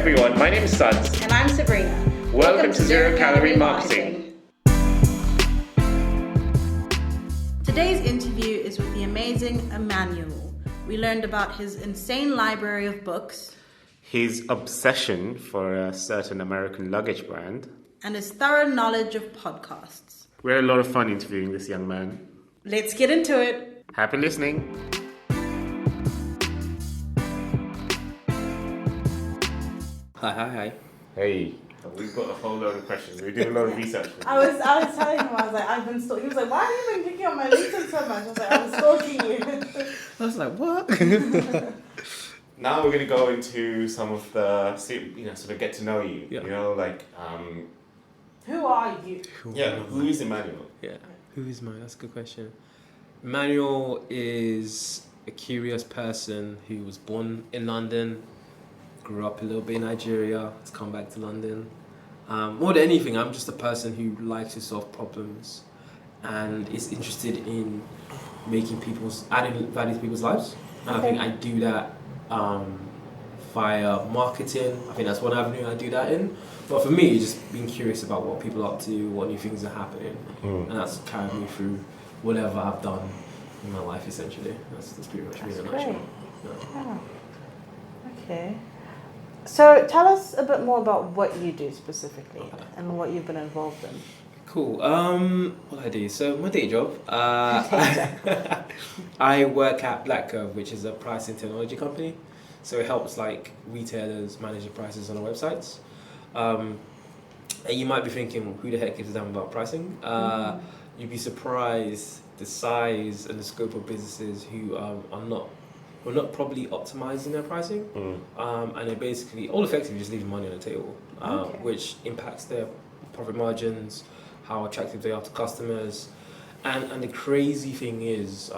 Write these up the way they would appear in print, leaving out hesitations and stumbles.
everyone, my name is Suds. And I'm Sabrina. Welcome to Zero Calorie Marketing. Today's interview is with the amazing Emmanuel. We learned about his insane library of books, His obsession for a certain American luggage brand. and his thorough knowledge of podcasts. We had a lot of fun interviewing this young man. Let's get into it. Happy listening. Hi. Hey, we've got a whole load of questions. We did a lot of research. I was telling him, I was like, I've been stalking. He was like, why have you been clicking on my LinkedIn so much? I was like, I was stalking you. I was like, what? Now we're going to go into some of the, sort of get to know you. Yeah. Who are you? Who is Emmanuel? Yeah. Who is mine? That's a good question. Emmanuel is a curious person who was born in London, grew up a little bit in Nigeria, has come back to London. More than anything, I'm just a person who likes to solve problems and is interested in adding value to people's lives. And Okay. I think I do that via marketing. I think that's one avenue I do that in. But for me, it's just being curious about what people are up to, what new things are happening. And that's carried me through whatever I've done in my life, essentially. That's pretty much me in a nutshell. Yeah. Okay. So tell us a bit more about what you do specifically and what you've been involved in. Cool. What I do? So my day job. I work at Black Curve, which is a pricing technology company. So it helps like retailers manage the prices on their websites. And you might be thinking, who the heck gives a damn about pricing? You'd be surprised the size and the scope of businesses who are not probably optimizing their pricing, and they basically all effectively just leaving money on the table, which impacts their profit margins, how attractive they are to customers. And the crazy thing is,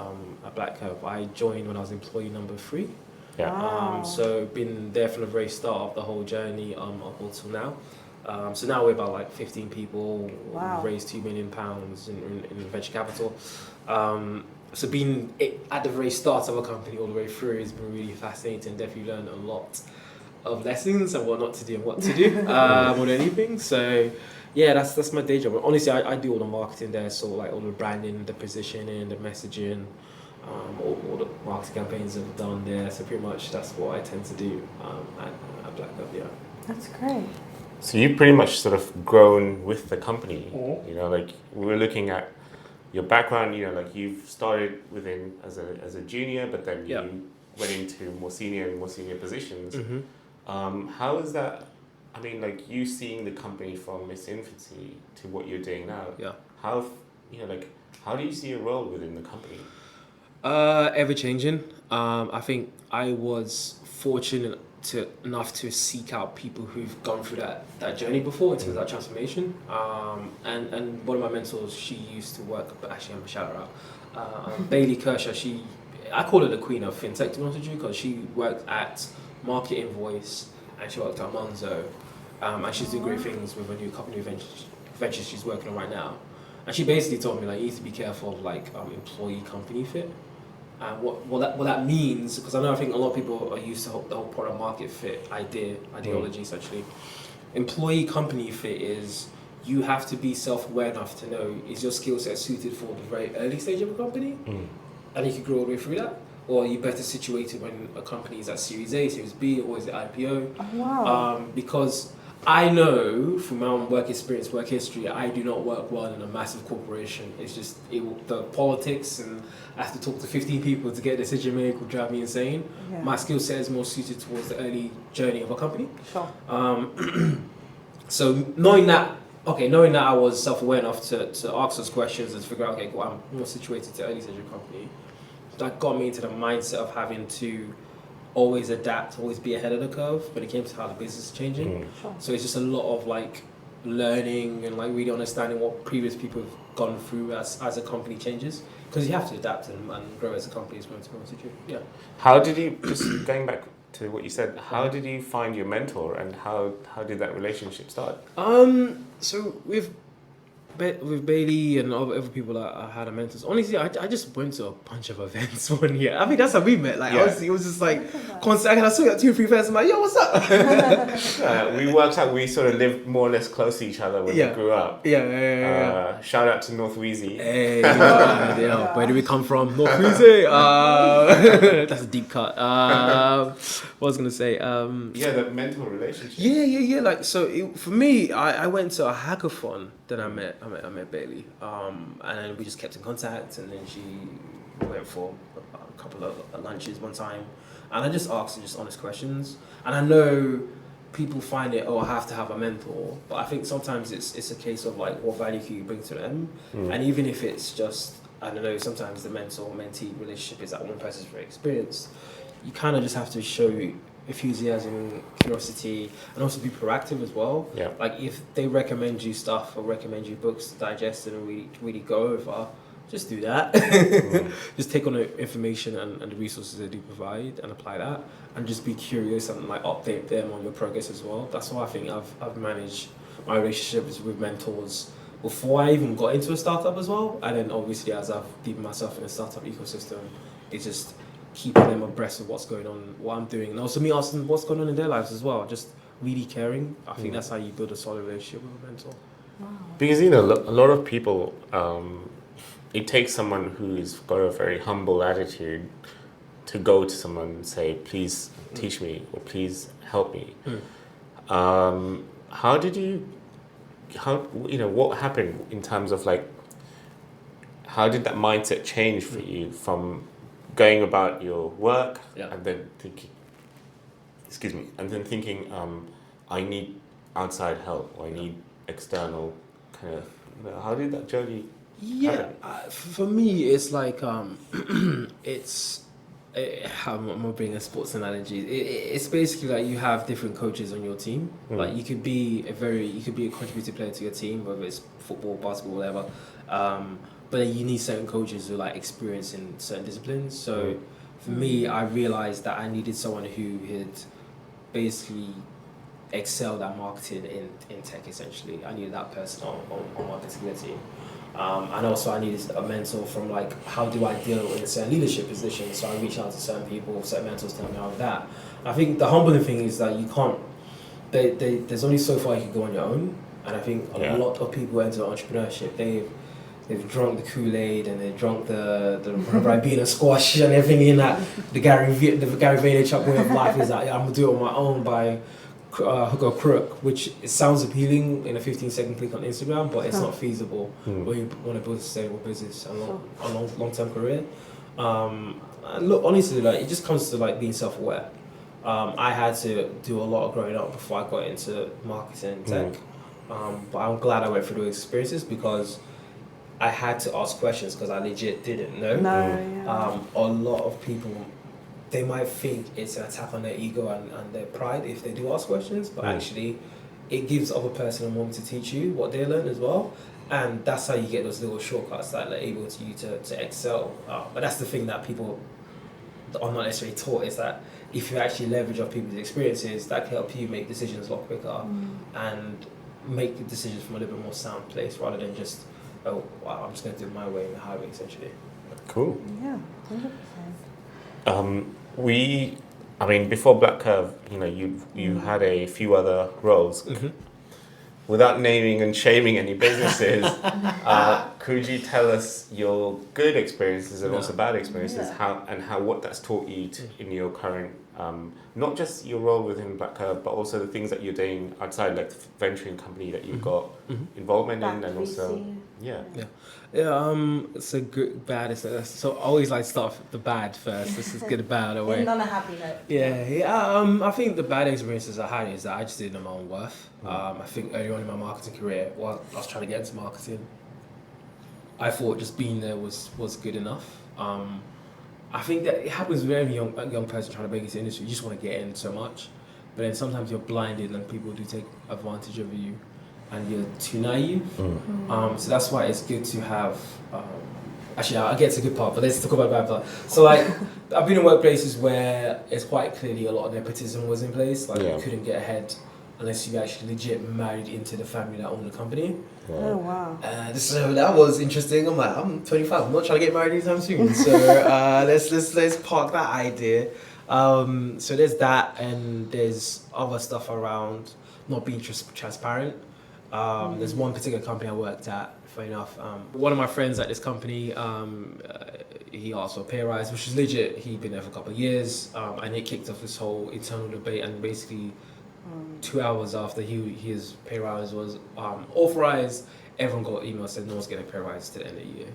at Black Curve, I joined when I was employee number 3. Yeah. Wow. So been there from the very start of the whole journey up until now. So now we're about like 15 people. Wow. We've raised £2 million in venture capital. So being at the very start of a company all the way through has been really fascinating and definitely learned a lot of lessons and what not to do and what to do more than anything. So yeah, that's my day job. Honestly, I do all the marketing there, so like all the branding, the positioning, the messaging, all the marketing campaigns that I've done there. So pretty much that's what I tend to do at Black Cup, yeah. That's great. So you've pretty much sort of grown with the company. Like we were looking at your background, like you've started as a junior, but then you went into more senior positions. How is that? I mean, like you seeing the company from its infancy to what you're doing now. Yeah. How do you see your role within the company? Ever changing. I think I was fortunate enough to seek out people who've gone through that journey before in terms of that transformation. And one of my mentors, she used to work, but actually I'm a shout out. Bailey Kershaw, I call her the queen of fintech, to be honest with you, because she worked at Market Invoice and she worked at Monzo. And she's doing great things with a new company ventures she's working on right now. And she basically told me, like, you need to be careful of like employee company fit. And what that means, because I think a lot of people are used to the whole product market fit ideology essentially. Employee company fit is you have to be self-aware enough to know, is your skill set suited for the very early stage of a company? And you can grow all the way through that? Or are you better situated when a company is at Series A, Series B, or is it IPO? Oh, wow. Because I know from my own work experience, work history, I do not work well in a massive corporation. It's just the politics, and I have to talk to 15 people to get a decision made will drive me insane. Yeah. My skill set is more suited towards the early journey of a company. Sure. So knowing that I was self-aware enough to ask those questions and to figure out, okay, cool, I'm more situated to early stage of a company. That got me into the mindset of having to always adapt, always be ahead of the curve when it came to how the business is changing. Sure. So it's just a lot of like learning and like really understanding what previous people have gone through as a company changes, because you have to adapt and grow as a company as well, to be honest with you. Yeah. How did you, just going back to what you said, how did you find your mentor and how did that relationship start? So with Bailey and other people that I had as mentors, honestly, I just went to a bunch of events one year. I think that's how we met. Like, honestly, it was just like contact, and I saw you at 2-3 friends. I'm like, yo, what's up? We worked out we sort of lived more or less close to each other when we grew up. Shout out to North Wheezy. Hey, where do we come from? North Wheezy. That's a deep cut. What was I gonna say? The mental relationship. Yeah. Like, so for me, I went to a hackathon. Then I met Bailey. And then we just kept in contact. And then she went for a couple of lunches one time. And I just asked her just honest questions. And I know people find it, I have to have a mentor. But I think sometimes it's a case of like, what value can you bring to them? And even if it's just, I don't know, sometimes the mentor-mentee relationship is that one person's very experienced. You kind of just have to show enthusiasm, curiosity, and also be proactive as well. Yeah. Like if they recommend you stuff or recommend you books to digest and really go over, just do that. Just take on the information and the resources they do provide and apply that, and just be curious and like update them on your progress as well. That's why I think I've managed my relationships with mentors before I even got into a startup as well. And then obviously as I've deepened myself in the startup ecosystem, it's just keeping them abreast of what's going on, what I'm doing, and also me asking them what's going on in their lives as well. Just really caring. I think that's how you build a solid relationship with a mentor. Wow. Because a lot of people, it takes someone who's got a very humble attitude to go to someone and say, please teach me or please help me. What happened in terms of like, how did that mindset change for you from going about your work and then thinking, I need outside help, or I need external kind of, how did that journey happen? For me, it's like, I'm gonna bring a sports analogy. It's basically like you have different coaches on your team. Like you could be a contributing player to your team, whether it's football, basketball, whatever. But then you need certain coaches who like experience in certain disciplines. So for me, I realized that I needed someone who had basically excelled at marketing in tech. Essentially, I needed that person on my particular team. And also I needed a mentor from like, how do I deal in certain leadership positions? So I reach out to certain people, certain mentors tell me how that. I think the humbling thing is that you can't, there's only so far you can go on your own. And I think a lot of people enter entrepreneurship, they've drunk the Kool-Aid and they've drunk the Ribena squash and everything in that. The Gary Vaynerchuk way of life is that I'm gonna do it on my own by hook or crook, which it sounds appealing in a 15-second click on Instagram, but it's not feasible when you want to build a sustainable business and a long-term career. And look, honestly, like it just comes to like being self-aware. I had to do a lot of growing up before I got into marketing and tech, but I'm glad I went through those experiences because I had to ask questions because I legit didn't know. A lot of people, they might think it's an attack on their ego and their pride if they do ask questions, but actually it gives the other person a moment to teach you what they learned as well. And that's how you get those little shortcuts that are able to you to excel. But that's the thing that people are not necessarily taught, is that if you actually leverage off people's experiences, that can help you make decisions a lot quicker and make the decisions from a little bit more sound place rather than just, oh, wow, I'm just going to do it my way in the highway, essentially. Cool. Yeah, 100%. Before Black Curve, you had a few other roles. Without naming and shaming any businesses, could you tell us your good experiences and also bad experiences, how what that's taught you in your current, not just your role within Black Curve, but also the things that you're doing outside, like the venturing company that you've got involvement in, and also it's a good bad. So I always like start with the bad first. Let's just get the bad out of the way. End on a happy note. I think the bad experiences I had is that I just didn't know my own worth. I think early on in my marketing career, while I was trying to get into marketing, I thought just being there was good enough. I think that it happens with every young person trying to break into the industry. You just want to get in so much, but then sometimes you're blinded and people do take advantage of you, and you're too naive. So that's why it's good to have. Actually, I'll get to the good part, but let's talk about the bad part. So, like, I've been in workplaces where it's quite clearly a lot of nepotism was in place. Like, you couldn't get ahead unless you actually legit married into the family that owned the company. Oh, wow. So that was interesting. I'm 25. I'm not trying to get married anytime soon. So let's park that idea. So there's that, and there's other stuff around not being transparent. There's one particular company I worked at, funny enough. One of my friends at this company, he asked for a pay rise, which is legit. He'd been there for a couple of years, and it kicked off this whole internal debate. And basically, 2 hours after his pay rise was authorized, everyone got emails saying no one's getting a pay rise to the end of the year.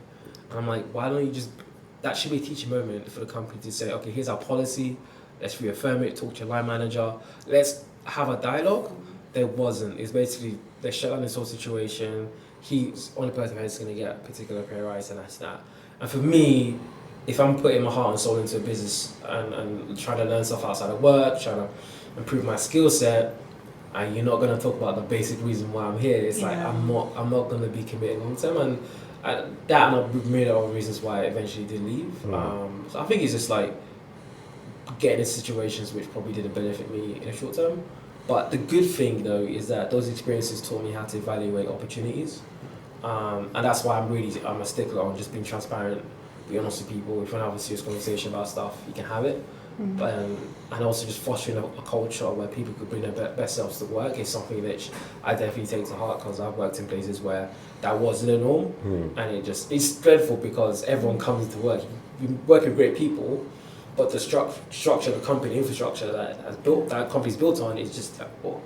And I'm like, why don't you just? That should be a teaching moment for the company to say, okay, here's our policy. Let's reaffirm it. Talk to your line manager. Let's have a dialogue. There wasn't. It's basically they shut down this whole situation. He's the only person that's going to get a particular pay rise, and that's that. And for me, if I'm putting my heart and soul into a business and trying to learn stuff outside of work, trying to improve my skill set, and you're not going to talk about the basic reason why I'm here, it's like I'm not going to be committed long term. And that and I've made other reasons why I eventually did leave. So I think it's just like getting into situations which probably didn't benefit me in the short term. But the good thing though is that those experiences taught me how to evaluate opportunities. And that's why I'm a stickler on just being transparent, be honest with people. If you want to have a serious conversation about stuff, you can have it. But, and also just fostering a culture where people could bring their best selves to work is something that I definitely take to heart, because I've worked in places where that wasn't the norm. And it's dreadful because everyone comes into work, you work with great people, but the structure, the company infrastructure that company's built on is just terrible.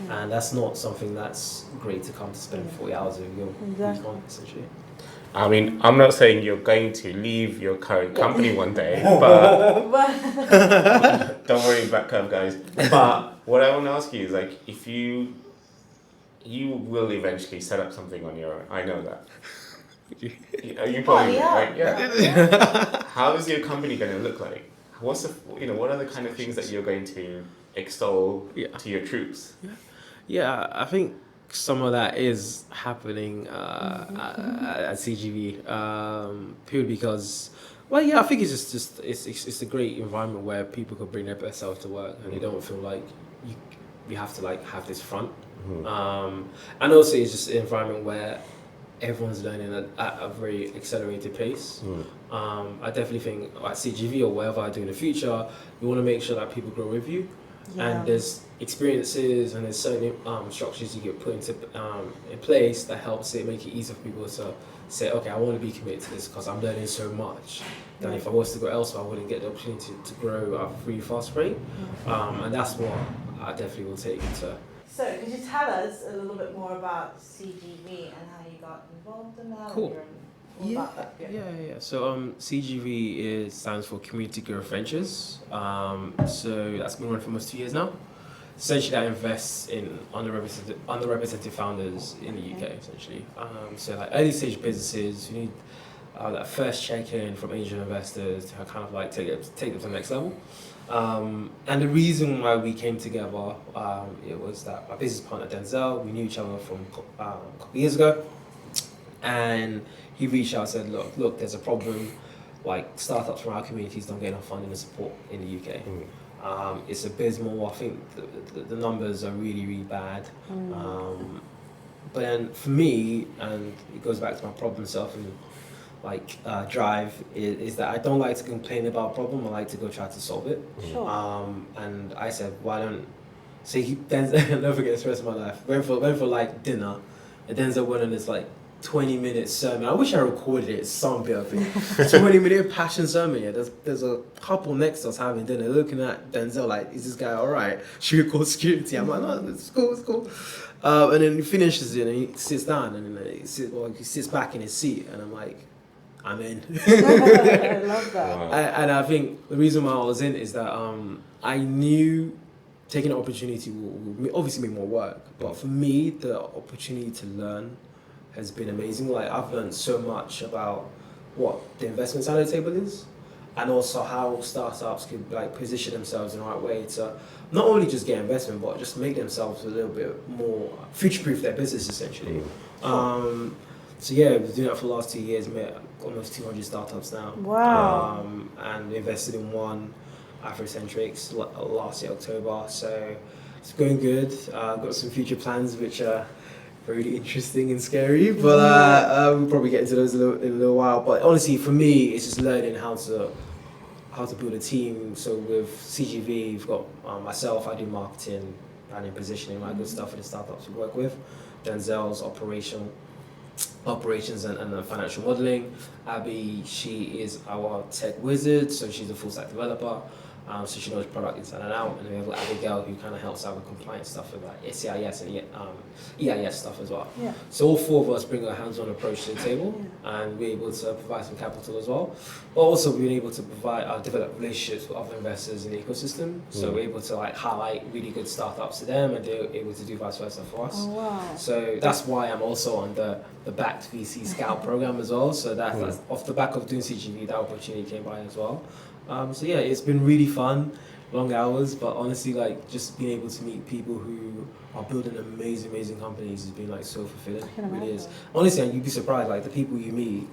And that's not something that's great to come to spend 40 hours of your week on, essentially. I mean, I'm not saying you're going to leave your current company one day, but don't worry, back up, guys. But what I want to ask you is, like, if you will eventually set up something on your own. I know that. You probably right? Yeah. How is your company going to look like? What are the kind of things that you're going to extol to your troops? Yeah, I think some of that is happening at CGV, purely because, I think it's just it's a great environment where people can bring their best self to work, and they don't feel like you have to like have this front. And also it's just an environment where everyone's learning at a very accelerated pace. I definitely think at CGV or wherever I do in the future, you want to make sure that people grow with you. And there's experiences and there's certain structures you get put into in place that helps it make it easier for people to say, okay, I want to be committed to this because I'm learning so much. Then if I was to go elsewhere, I wouldn't get the opportunity to grow at a really fast rate. And that's what I definitely will take into. So, could you tell us a little bit more about CGV and how you got involved in that? Cool. Yeah. So CGV stands for Community Growth Ventures. So that's been running for almost 2 years now. Essentially, that invests in underrepresented founders in the UK. Essentially, so like early stage businesses who need that first check-in from angel investors to kind of like take them to the next level. And the reason why we came together, it was that my business partner Denzel, we knew each other from a couple of years ago, and he reached out and said, look, there's a problem, like startups from our communities don't get enough funding and support in the UK. It's abysmal. I think the numbers are really, really bad. But then for me, and it goes back to my problem solving drive, is that I don't like to complain about a problem. I like to go try to solve it. And I said, why don't, so Denzel, I'll never forget this rest of my life, went for like dinner, and Denzel went on this like 20-minute sermon. I wish I recorded it, some bit of it. 20-minute passion sermon. Yeah, there's a couple next to us having dinner, looking at Denzel like, is this guy all right? Should we call security? I'm like, no, it's cool. And then he finishes it and he sits down, and then he sits back in his seat, and I'm like, I'm in. I love that. Wow. And I think the reason why I was in is that I knew taking an opportunity will obviously make more work, but for me, the opportunity to learn has been amazing. Like, I've learned so much about what the investment side of the table is, and also how startups could like position themselves in the right way to not only just get investment, but just make themselves a little bit more future-proof their business, essentially. So yeah, we've been doing that for the last 2 years, met almost 200 startups now. Wow. And we invested in one, Afrocentrics, last year, October. So it's going good. Got some future plans which are really interesting and scary, but we'll probably get into those in a little while. But honestly, for me, it's just learning how how to build a team. So with CGV, we've got myself. I do marketing, planning, positioning, all that good stuff for the startups we work with. Denzel's operations and financial modeling. Abby, she is our tech wizard, so she's a full stack developer. So she knows product inside and out. And then we have Abigail, who kind of helps out with compliance stuff with like SCIS and EIS stuff as well. Yeah. So all four of us bring a hands-on approach to the table, and we're able to provide some capital as well. But also we're able to develop relationships with other investors in the ecosystem. So we're able to like highlight really good startups to them, and they're able to do vice versa for us. Oh, wow. So that's why I'm also on the backed VC Scout program as well. So that's off the back of doing CGV, that opportunity came by as well. So yeah, it's been really fun, long hours, but honestly, like just being able to meet people who are building amazing companies has been like so fulfilling. It really is. Honestly, and you'd be surprised, like the people you meet.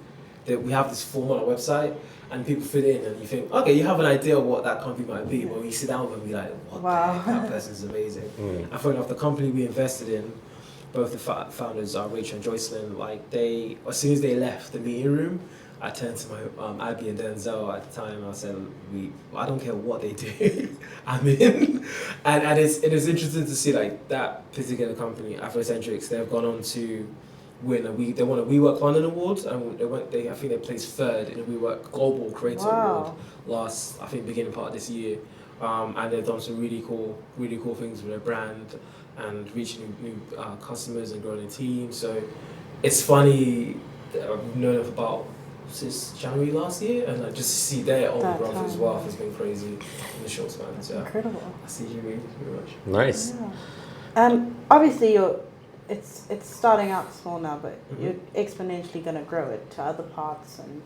That we have this form on our website, and people fit in, and you think, okay, you have an idea of what that company might be, but when you sit down with them, you're like, what the heck, that person's amazing. And funny enough, the company we invested in, both the founders, Rachel and Joycelyn, like they, as soon as they left the meeting room, I turned to my Abby and Denzel at the time. I said, I don't care what they do, I'm in. And it's interesting to see like that particular company, Afrocentrics. They've gone on to win they won a WeWork London Award, and I think they placed third in the WeWork Global Creator Award beginning part of this year. And they've done some really cool things with their brand and reaching new customers and growing a team. So it's funny that I've known of about since January last year, and like just to see their own growth as well has been crazy in the short span. So incredible. I see you very much. Nice. Yeah. And obviously it's starting out small now, but you're exponentially going to grow it to other parts and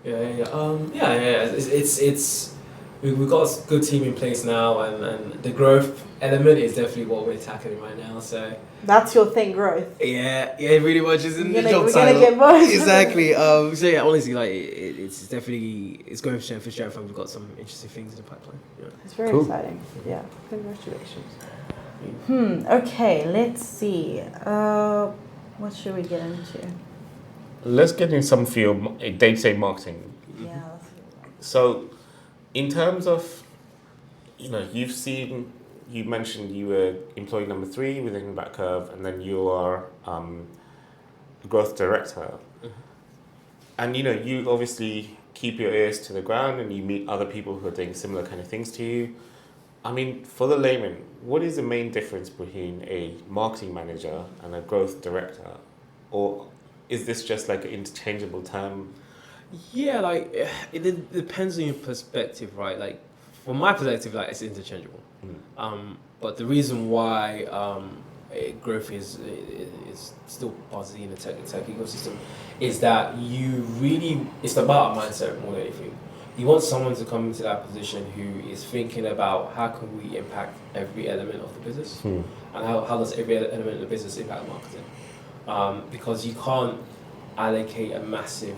It's we've got a good team in place now, and the growth element is definitely what we're tackling right now. So that's your thing, growth. Yeah, it really much is in the job We're title. gonna get more. Exactly. So yeah, honestly, like it's definitely going from strength to strength, and we've got some interesting things in the pipeline. Yeah. It's very exciting. Yeah, congratulations. Okay, let's see. What should we get into? Let's get into some field day-to-day marketing. Yeah. So, in terms of, you mentioned you were employee number 3 within that curve, and then you are growth director. And you obviously keep your ears to the ground, and you meet other people who are doing similar kind of things to you. I mean, for the layman, what is the main difference between a marketing manager and a growth director? Or is this just like an interchangeable term? Yeah, like it depends on your perspective, right? Like from my perspective, like it's interchangeable. But the reason why growth is still positive in the tech ecosystem is that it's about a mindset more than anything. You want someone to come into that position who is thinking about how can we impact every element of the business, and how does every element of the business impact marketing? Because you can't allocate a massive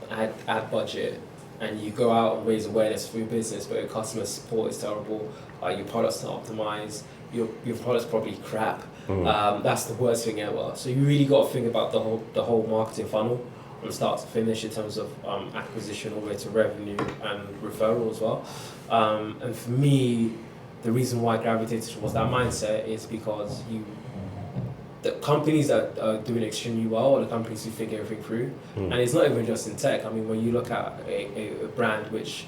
ad budget and you go out and raise awareness for your business, but your customer support is terrible, your product's not optimized, your product's probably crap. That's the worst thing ever. So you really got to think about the whole marketing funnel from start to finish in terms of acquisition all the way to revenue and referral as well. And for me, the reason why I gravitated towards that mindset is because the companies that are doing extremely well are the companies who think everything through. And it's not even just in tech. I mean, when you look at a brand which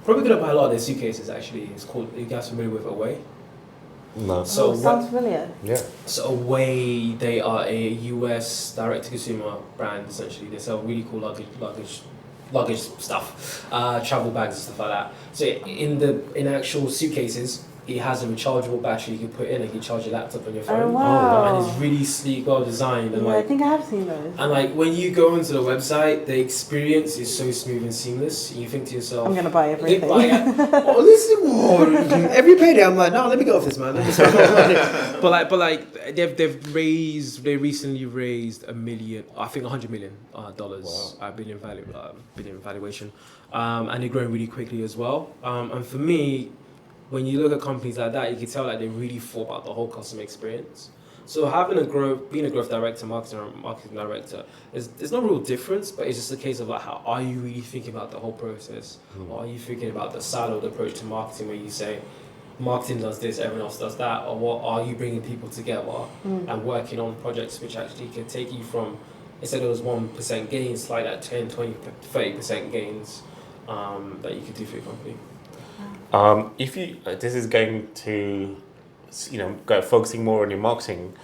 probably going to buy a lot of their suitcases, actually, it's called, you guys familiar with Away? No. So sounds familiar. Yeah. So Away, they are a US direct-to-consumer brand, essentially. They sell really cool luggage stuff, travel bags and stuff like that. So in actual suitcases, it has a rechargeable battery you can put in and you can charge your laptop on your phone. Oh, wow. And it's really sleek, well designed. And I think I have seen those. And like when you go onto the website, the experience is so smooth and seamless. And you think to yourself, I'm gonna buy everything. Every payday I'm like, no, let me get off this, man. but they've recently raised $100 million billion valuation, and they're growing really quickly as well. And for me, when you look at companies like that, you can tell that they really thought about the whole customer experience. So being a growth director, marketing director, there's no real difference, but it's just a case of like, how are you really thinking about the whole process? Or are you thinking about the siloed approach to marketing where you say, marketing does this, everyone else does that, or what are you bringing people together and working on projects which actually can take you from, instead of those 1% gains, like that 10, 20, 30% gains that you could do for your company. If you, this is going to, go focusing more on your marketing.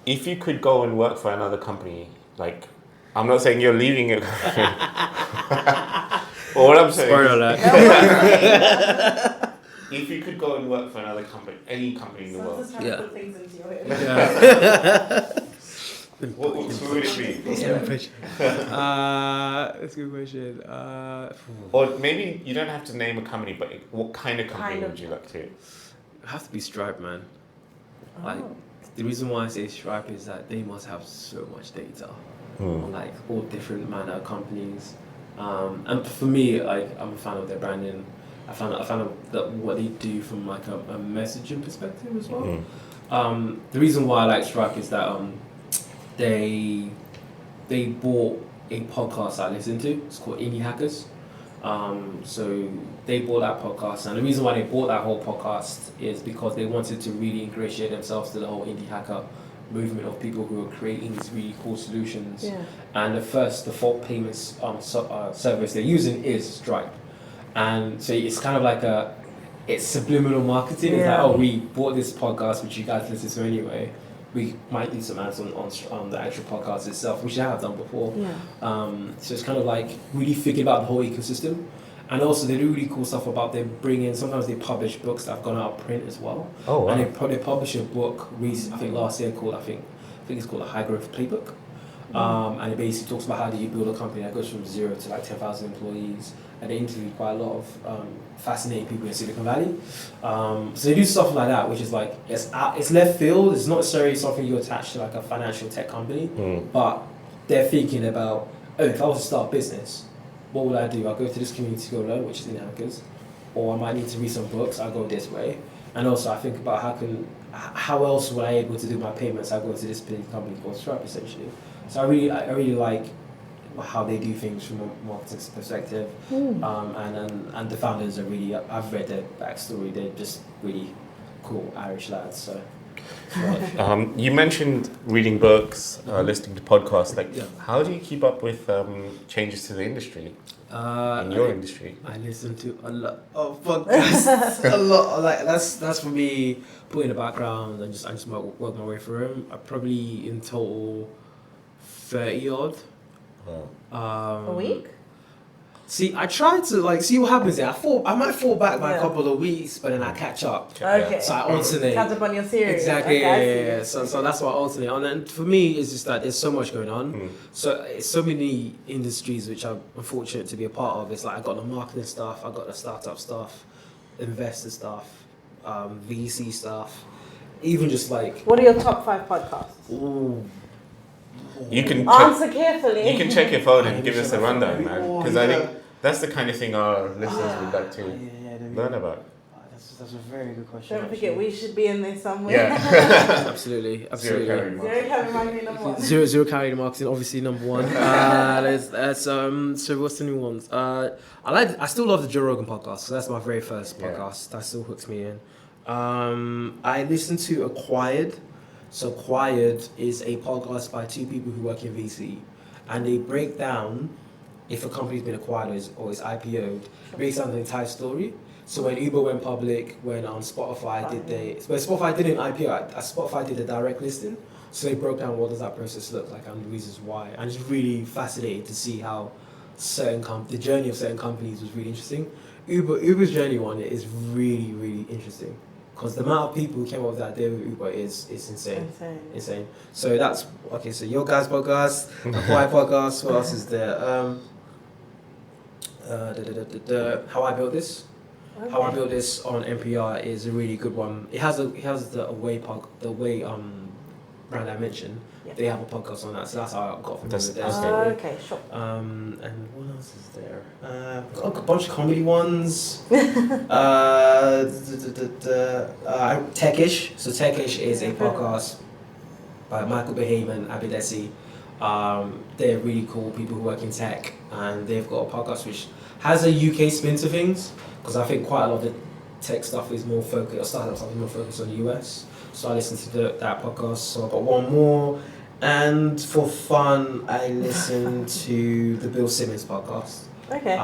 If you could go and work for another company, like, I'm not saying you're leaving it. Well, what I'm saying. Spoiler alert. If you could go and work for another company, any company in the world, Put things into your head. what would it be? That's a good question. Or maybe you don't have to name a company, but what kind of company would you like to? It has to be Stripe, man. Like, the reason why I say Stripe is that they must have so much data on like all different manner of companies. And for me, like, I'm a fan of their branding. I found out that what they do from like a messaging perspective as well. The reason why I like Stripe is that they bought a podcast I listen to. It's called Indie Hackers. So they bought that podcast, and the reason why they bought that whole podcast is because they wanted to really ingratiate themselves to the whole indie hacker movement of people who are creating these really cool solutions. And the first default payments service they're using is Stripe. And so it's kind of like it's subliminal marketing. It's like, oh, we bought this podcast which you guys listen to anyway. We might do some ads on the actual podcast itself, which I have done before. So it's kind of like really thinking about the whole ecosystem. And also they do really cool stuff about sometimes they publish books that have gone out of print as well. Oh, wow. And they publish a book I think last year called, I think it's called a High Growth Playbook. And it basically talks about how do you build a company that goes from 0 to like 10,000 employees. And they interviewed quite a lot of fascinating people in Silicon Valley. So they do stuff like that, which is like, it's left field. It's not necessarily something you attach to like a financial tech company, but they're thinking about, if I was to start a business, what would I do? I'll go to this community to go learn, which is in Hackers, or I might need to read some books. I'll go this way. And also I think about how else would I be able to do my payments? I'll go to this big company called Stripe, essentially. So I really like how they do things from a marketing perspective, and the founders are really. I've read their backstory. They're just really cool Irish lads. So. You mentioned reading books, listening to podcasts. How do you keep up with changes to the industry? In your industry, I listen to a lot of podcasts. A lot. Like that's for me. Put in the background and I just work my way through them. I probably in total 30 odd. A week? See, I try to see what happens there. I might fall back by a couple of weeks, but then I catch up. Okay. So I alternate. Catch up on your series. Exactly. Okay, Yeah. So that's why I alternate. And then for me, it's just that there's so much going on. So it's so many industries which I'm fortunate to be a part of. It's like I got the marketing stuff, I got the startup stuff, investor stuff, VC stuff, even just like. What are your top 5 podcasts? Ooh. You can answer carefully. You can check your phone and give us a rundown, man. Because I think that's the kind of thing our listeners would like to learn about. That's a very good question. Don't forget, we should be in there somewhere. Yeah. Absolutely. Zero calorie marketing number 1. Zero calorie marketing, obviously number 1. So what's the new ones? I still love the Joe Rogan podcast. So that's my very first podcast. That still hooks me in. I listen to Acquired. So Acquired is a podcast by 2 people who work in VC, and they break down if a company's been acquired or is IPO'd, breaks down the entire story. So when Uber went public, when Spotify Spotify didn't IPO, Spotify did a direct listing. So they broke down what does that process look like and the reasons why. And it's really fascinating to see how the journey of certain companies was really interesting. Uber's journey on it is really, really interesting. Because the amount of people who came up with that idea with Uber is insane. Insane. So that's, okay, so your guys' podcast, Acquired podcast, what else is there? How I Built This. Okay. How I Built This on NPR is a really good one. It has the way brand I mentioned, Yeah. they have a podcast on that. So that's how I got from That's- there. Okay, sure. And what else is there? Got a bunch of comedy ones. Techish. So Techish is a podcast by Michael Behaim and Abidesi. They're really cool people who work in tech, and they've got a podcast which has a UK spin to things, because I think quite a lot of the tech stuff is more focused, or startup stuff is more focused on the US. So I listen to that podcast. So I got one more, and for fun, I listen to the Bill Simmons podcast. Okay.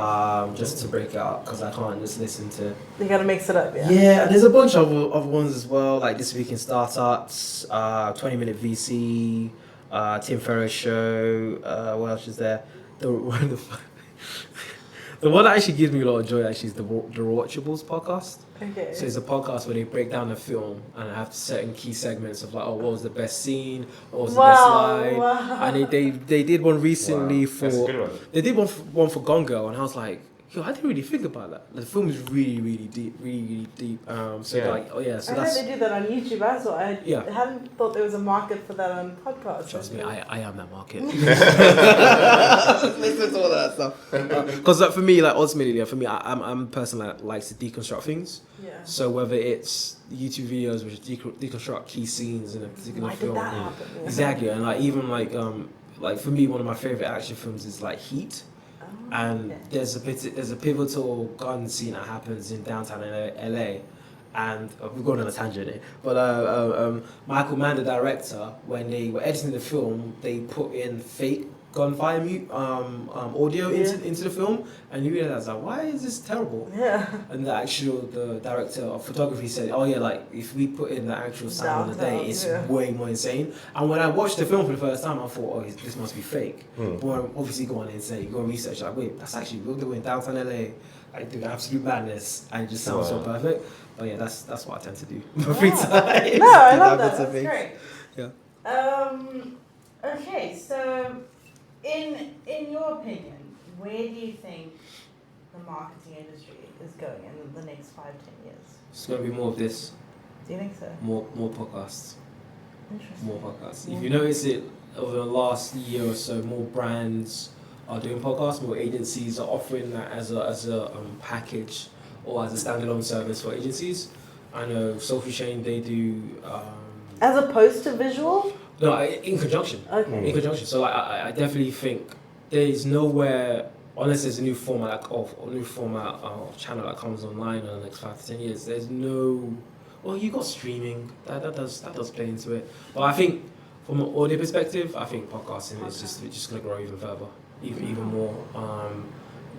Just to break it up, because I can't just listen to. You gotta mix it up, yeah. Yeah, and there's a bunch of ones as well, like This Week in Startups, 20 Minute VC, Tim Ferriss Show. What else is there? The one that actually gives me a lot of joy actually is the Watchables podcast. Okay. So it's a podcast where they break down the film and have certain key segments of like, oh, what was the best scene, what was the best line, and they did one recently for. That's a good one. They did one for Gone Girl, and I was like, yo, I didn't really think about that. The film is really deep, really deep. So Yeah. like, oh yeah, so I that's. heard they do that on YouTube as well. I hadn't thought there was a market for that on podcasts. Trust me, I am that market. Listen to all that stuff. Because for me, like ultimately, for me, I'm a person that likes to deconstruct things. Yeah. So whether it's YouTube videos which deconstruct key scenes in a particular Why film, did that happen? Yeah. exactly, and like even like for me, one of my favorite action films is like Heat. And there's a pivotal gun scene that happens in downtown LA, and we're going on a tangent here. But Michael Mann, the director, when they were editing the film, they put in fake gunfire audio into the film, and you realize like, why is this terrible? Yeah. And the director of photography said, oh yeah, like if we put in the actual sound on the day, it's way more insane. And when I watched the film for the first time, I thought, oh, this must be fake. But obviously go on and say, go and research, like, wait, that's actually real. They were in downtown LA, like doing absolute madness, and it just sounds so perfect. But yeah, that's what I tend to do. No, I love that. That's great. Yeah. Okay, so in your opinion, where do you think the marketing industry is going in the next 5-10 years? It's going to be more of this. Do you think so? More podcasts. Interesting. More podcasts. If you notice it over the last year or so, more brands are doing podcasts, more agencies are offering that as a package or as a standalone service for agencies. I know Social Chain, they do. As opposed to visual? No, in conjunction. Okay. In conjunction. So I definitely think there is nowhere, unless there's a new format of channel that comes online in the next 5 to 10 years. There's no. Well, you got streaming. That does play into it. But I think from an audio perspective, I think podcasting is just going to grow even further, even more.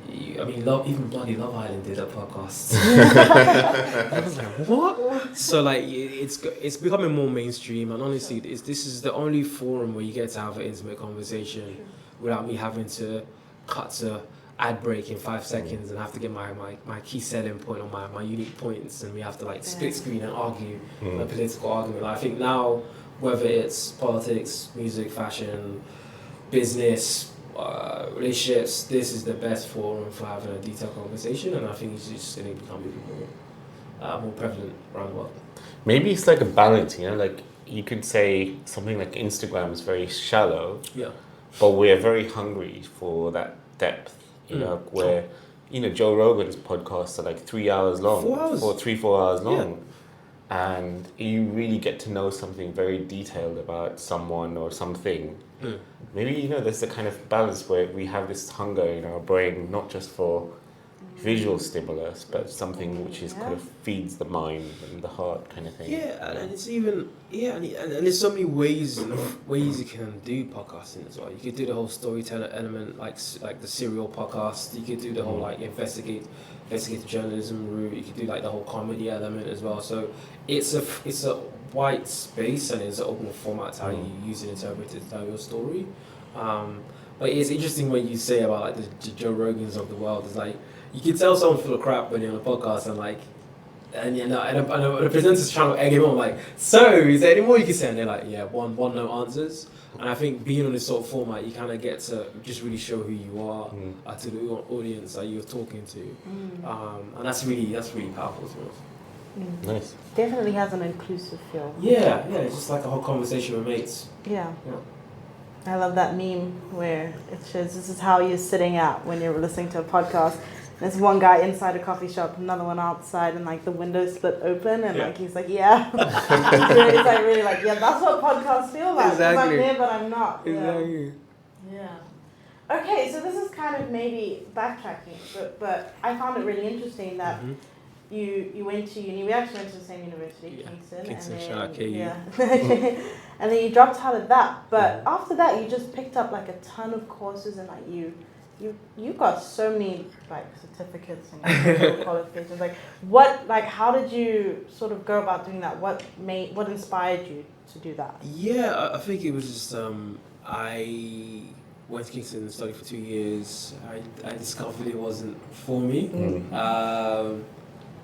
Even bloody Love Island did a podcast. I was like, what? So like, it's becoming more mainstream, and honestly, this is the only forum where you get to have an intimate conversation without me having to cut to ad break in 5 seconds and have to get my key selling point or my unique points, and we have to like split screen and argue a political argument. I think now, whether it's politics, music, fashion, business, relationships, this is the best forum for having a detailed conversation, and I think it's just going to become more prevalent around the world. Maybe it's like a balance, like you could say something like Instagram is very shallow, but we're very hungry for that depth, where, Joe Rogan's podcasts are like 3 hours long, 4 hours. or 3-4 hours long, and you really get to know something very detailed about someone or something. Maybe, there's a kind of balance where we have this hunger in our brain, not just for visual stimulus, but something which is kind of feeds the mind and the heart kind of thing. Yeah, and it's even, and there's so many ways you can do podcasting as well. You could do the whole storyteller element, like the serial podcast. You could do the whole like investigative journalism route. You could do like the whole comedy element as well. So it's a white space, and it's an open format how you use it, interpret it, tell your story. But it's interesting when you say about like the Joe Rogans of the world. It's like you can tell someone's full of crap when you're on a podcast, and the presenter's trying to egg him on, like, so is there any more you can say? And they're like, yeah, one no answers. And I think being on this sort of format, you kind of get to just really show who you are to the audience that you're talking to, and that's really powerful to us. Nice. Definitely has an inclusive feel. Yeah, it's just like a whole conversation with mates. Yeah. Yeah. I love that meme where it shows this is how you're sitting out when you're listening to a podcast. There's one guy inside a coffee shop, another one outside, and like the window split open, and like he's like, yeah. He's like really like, yeah, that's what podcasts feel like. 'Cause I'm there, but I'm not. Exactly. Yeah. Okay, so this is kind of maybe backtracking, but I found it really interesting that you went to uni. We actually went to the same university, Kingston, and then, shout out KU. yeah. And then you dropped out of that. But after that, you just picked up like a ton of courses, and like you got so many like certificates and qualifications. Like how did you sort of go about doing that? What inspired you to do that? Yeah, I think it was just I went to Kingston and studied for 2 years. I discovered it wasn't for me.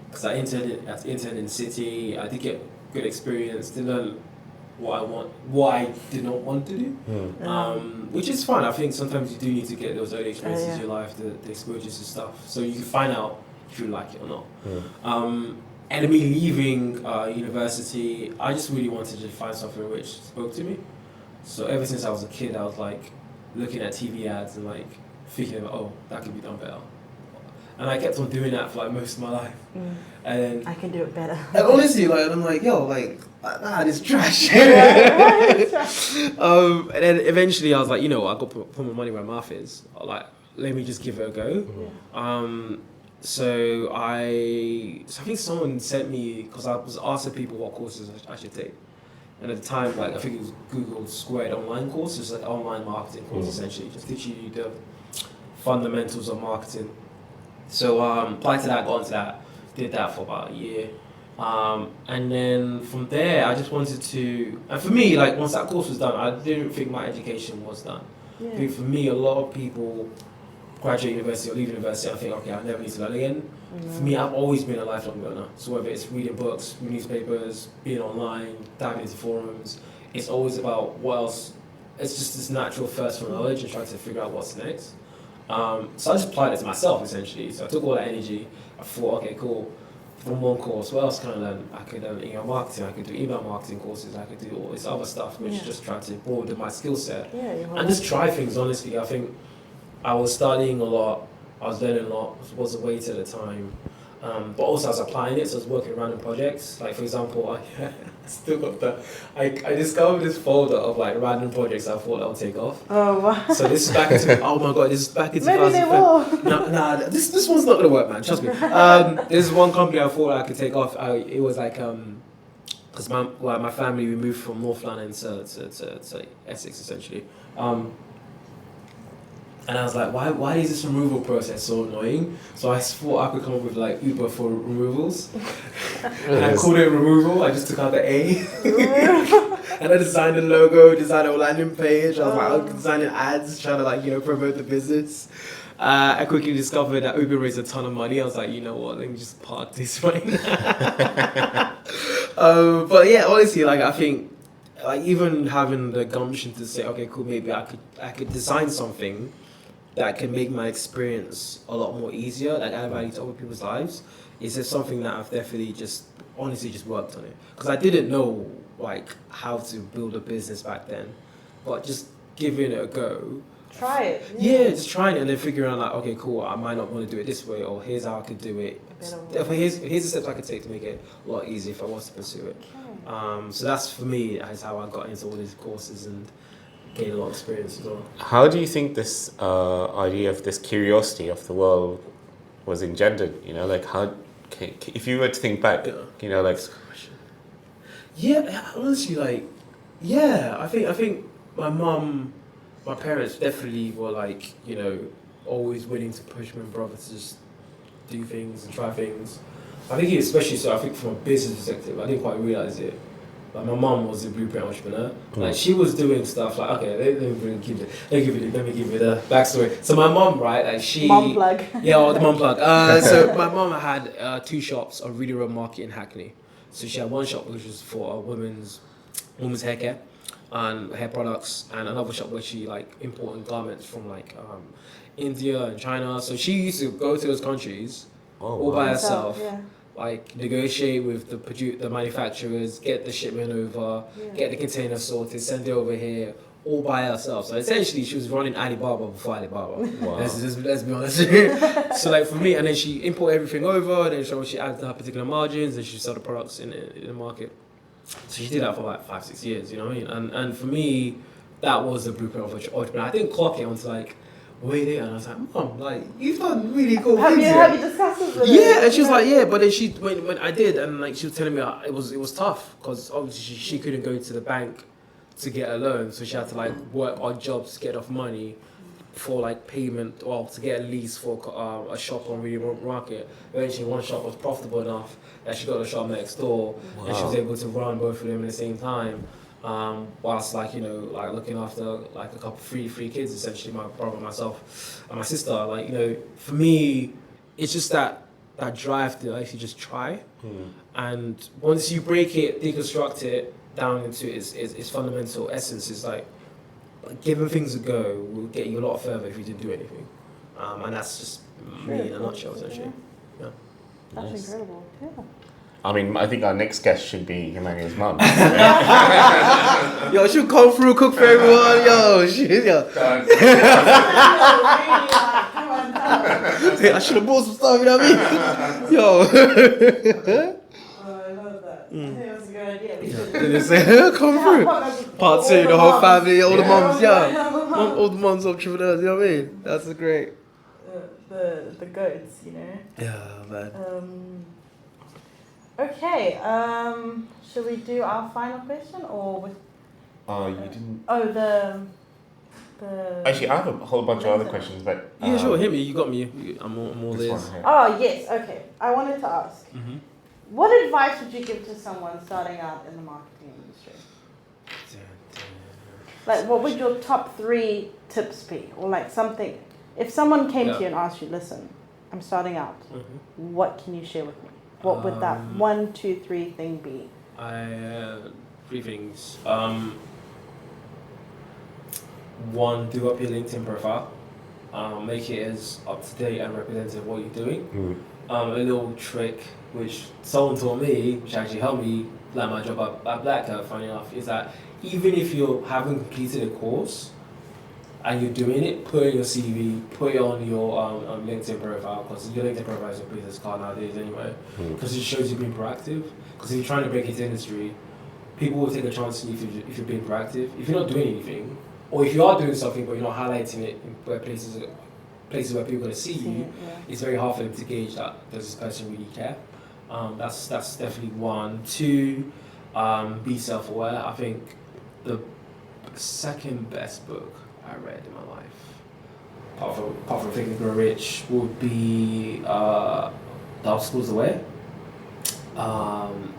Because I interned in the city. I did get good experience, did learn what I did not want to do, which is fun. I think sometimes you do need to get those early experiences in your life, the exposures and stuff, so you can find out if you like it or not. And me leaving university, I just really wanted to find something which spoke to me. So ever since I was a kid, I was like looking at TV ads and like thinking about, oh, that could be done better. And I kept on doing that for like most of my life. And then I can do it better. And honestly, like I'm like, yo, like this trash. And then eventually I was like, you know what, I got to put my money where my mouth is. Like, let me just give it a go. So I think someone sent me, because I was asking people what courses I should take. And at the time, like I think it was Google Squared online course. It's like online marketing course essentially, just teach you the fundamentals of marketing. So applied to that, got into that, did that for about a year. And then from there, I just wanted to, and for me, like once that course was done, I didn't think my education was done. I think for me, a lot of people graduate university or leave university and think, okay, I never need to learn again. For me, I've always been a lifelong learner. So whether it's reading books, newspapers, being online, diving into forums, it's always about what else. It's just this natural thirst for knowledge and trying to figure out what's next. So I just applied it to myself essentially. So I took all that energy. I thought, okay, cool. From one course, what else can I learn? I could learn email marketing. I could do email marketing courses. I could do all this other stuff, which just try to broaden my skill set and just try things. Honestly, I think I was studying a lot. I was learning a lot. I was a waiter at the time, but also I was applying it. So I was working random projects. Like for example, I still got I discovered this folder of like random projects I thought I would take off. Oh wow! So this is back into oh my god, this is back into maybe they will. Nah, this one's not gonna work, man. Trust me. There's one company I thought I could take off. It was like because my family we moved from North London to Essex essentially. And I was like, why is this removal process so annoying? So I thought I could come up with like Uber for removals. And I called it removal, I just took out the A. And I designed a logo, designed a landing page. I was like, I'm designing ads, trying to like, promote the business. I quickly discovered that Uber raised a ton of money. I was like, you know what, let me just park this right now. But yeah, honestly, like I think like even having the gumption to say, okay, cool, maybe I could design something that can make my experience a lot more easier, like add value to other people's lives, is just something that I've definitely just worked on it. Because I didn't know like how to build a business back then, but just giving it a go. Try it. Yeah, just trying it and then figuring out like, okay, cool, I might not want to do it this way, or here's how I could do it. Here's the steps I could take to make it a lot easier if I was to pursue it. Okay. So that's for me, is how I got into all these courses and gained a lot of experience as well. How do you think this idea of this curiosity of the world was engendered? Like how, if you were to think back, like. Yeah, honestly, like, yeah, I think my parents definitely were like, always willing to push my brother to just do things and try things. I think especially so, I think from a business perspective, I didn't quite realize it. Like my mom was a blueprint entrepreneur. Like she was doing stuff like, okay, let me give you the backstory. So my mom, right, like she... Mom plug. Yeah, the mom plug. So my mom had 2 shops of Really Road Market in Hackney. So she had one shop which was for women's hair care and hair products, and another shop where she like imported garments from like India and China. So she used to go to those countries all by herself, like negotiate with the manufacturers, get the shipment over, get the container sorted, send it over here, all by herself. So essentially, she was running Alibaba before Alibaba. Wow. Let's be honest. So like for me, and then she import everything over, then she adds her particular margins, and she sell the products in the market. So she did that for like 5-6 years, you know what I mean? And for me, that was the blueprint of an entrepreneur. I didn't clock it until like way later, and I was like, Mom, like you've done really cool things. Have you discussed this with her? Yeah, and she was like, yeah, but then when I did, and like she was telling me it was tough because obviously she couldn't go to the bank to get a loan, so she had to like work odd jobs to get off money for like payment or to get a lease for a shop on Really Market. Eventually, one shop was profitable enough that she got a shop next door, and she was able to run both of them at the same time. Whilst like like looking after like a couple three kids, essentially my brother, myself, and my sister. Like for me, it's just that drive to actually just try, and once you break it, deconstruct it down into its fundamental essence, is like giving things a go will get you a lot further if you didn't do anything, and that's just me in a nutshell, essentially. Yeah. That's incredible. Yeah. I mean, I think our next guest should be Emmanuel's mum. Yo, she'll come through, cook for everyone. Yo, shit, yo. I should have bought some stuff, you know what I mean? Yo. I love that. I think that's a good idea. We should Come through. Part 2, the whole family, all the mums, all the mums entrepreneurs, you know what I mean? That's great. The goats, Yeah, man. Okay, should we do our final question or with? You didn't. Oh, the. Actually, I have a whole bunch of other questions, but. Yeah, sure. Hit me. You got me. I'm all this this. one here. Oh yes. Okay. I wanted to ask. Mm-hmm. What advice would you give to someone starting out in the marketing industry? Like, what would your top 3 tips be, or like something? If someone came to you and asked you, "Listen, I'm starting out. What can you share with me?" What would that 1, 2, 3 thing be? 3 things. 1, do up your LinkedIn profile. Make it as up to date and representative of what you're doing. A little trick which someone taught me, which actually helped me land my job at Black Hat, funny enough, is that even if you haven't completed a course and you're doing it, put it in your CV, put it on your LinkedIn profile, because your LinkedIn profile is a business card nowadays anyway, because it shows you've been proactive. Because if you're trying to break into industry, people will take a chance on you if you're being proactive. If you're not doing anything, or if you are doing something but you're not highlighting it in places where people are going to see you, it's very hard for them to gauge that does this person really care. That's definitely 1. 2, be self-aware. I think the second best book I read in my life, apart from Think and Grow Rich, would be The Obstacles Away.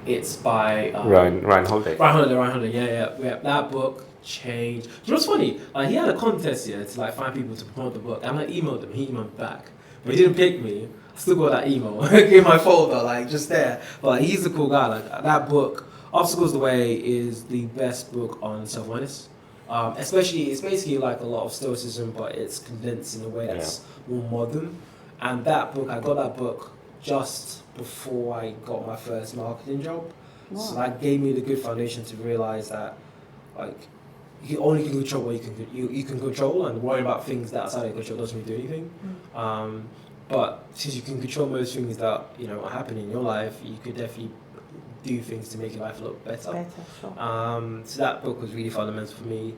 It's by Ryan Holiday. Ryan Holiday. Yeah. That book changed. You know what's funny? He had a contest here to like find people to promote the book, and I emailed him. He emailed back, but he didn't pick me. I still got that email in my folder, like just there. But he's a cool guy. Like that book, Obstacles the Way, is the best book on self-awareness. Especially, it's basically like a lot of stoicism, but it's condensed in a way that's more modern. And that book, I got that book just before I got my first marketing job. Wow. So that gave me the good foundation to realize that, like, you only can control what you can control, and worrying about things that outside of your control doesn't really do anything. But since you can control most things that are happening in your life, you could definitely do things to make your life look better. Sure. So that book was really fundamental for me.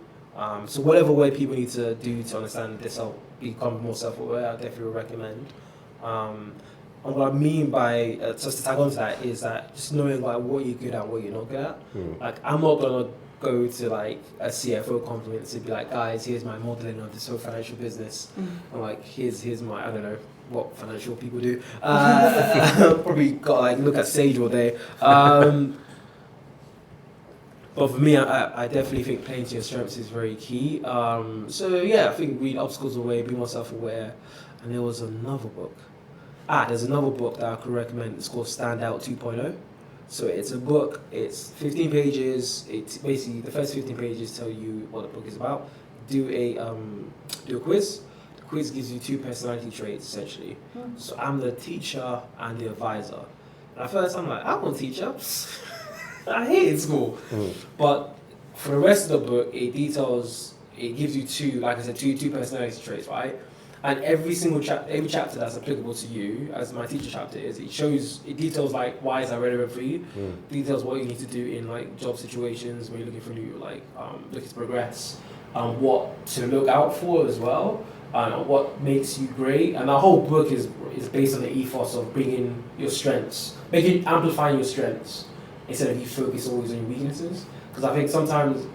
So whatever way people need to do to understand this, I'll become more self-aware, I definitely would recommend. And what I mean by, just to tag on to that, is that just knowing like what you're good at and what you're not good at. Like, I'm not going to go to like a CFO conference and be like, guys, here's my modeling of this whole financial business. And like, here's my, I don't know what financial people do. Probably got like look at Sage all day. But for me, I definitely think playing to your strengths is very key. So yeah, I think read Obstacles Away, be more self-aware. And there was another book. There's another book that I could recommend. It's called Stand Out 2.0. So it's a book, it's 15 pages. It's basically, the first 15 pages tell you what the book is about. Do a quiz. The quiz gives you 2 personality traits, essentially. So I'm the teacher and the advisor. And at first I'm like, I want to teach ups. I hated school. But for the rest of the book, it gives you two personality traits, right? And every chapter that's applicable to you, as my teacher chapter is, it details like why is that relevant for you, details what you need to do in like job situations when you're looking for new, like looking to progress, what to look out for as well, what makes you great. And our whole book is based on the ethos of bringing your strengths, amplifying your strengths instead of you focus always on your weaknesses. Because I think sometimes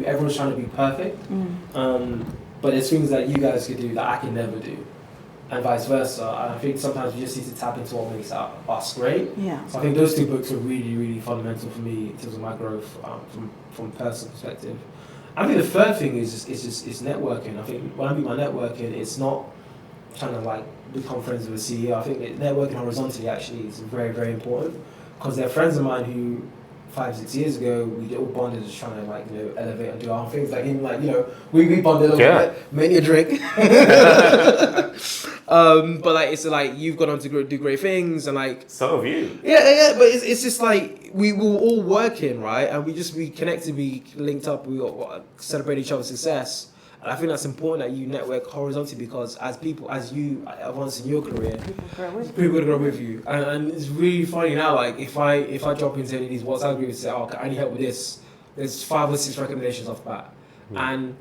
everyone's trying to be perfect. But there's things that you guys could do that I can never do, and vice versa. And I think sometimes we just need to tap into what makes us great. Yeah. So I think those two books are really, really fundamental for me in terms of my growth from a personal perspective. I think the third thing is networking. I think when I mean by networking, it's not trying to like become friends with a CEO. I think networking horizontally actually is very, very important, because there are friends of mine who 5-6 years ago, we all bonded just trying to like, elevate and do our own things. Like him, like, we bonded over many a drink. But like, it's like, you've gone on to do great things, and like... So have you. Yeah, but it's just like, we were all working, right? And we connected, we linked up, we celebrate each other's success. And I think that's important that you network horizontally, because as you advance in your career, people grow with you. And it's really funny now, like if I drop into any of these WhatsApp groups and say, oh, I need help with this, there's 5 or 6 recommendations off the bat. And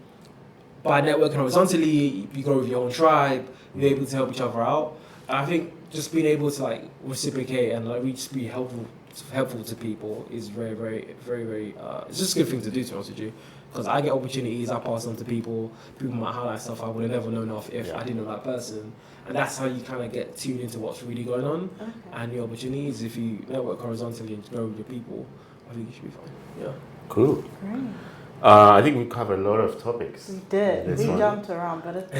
by networking horizontally, you grow with your own tribe, you're able to help each other out. And I think just being able to like reciprocate and like really just be helpful to people is very, very, very, very, it's just a good thing to do, to be honest with you. Because I get opportunities, I pass on to people might highlight stuff I would have never known of if I didn't know that person. And that's how you kind of get tuned into what's really going on. Okay. And the opportunities, if you network horizontally and grow with your people, I think you should be fine. Yeah. Cool. Great. I think we covered a lot of topics. We did. We jumped around, but it's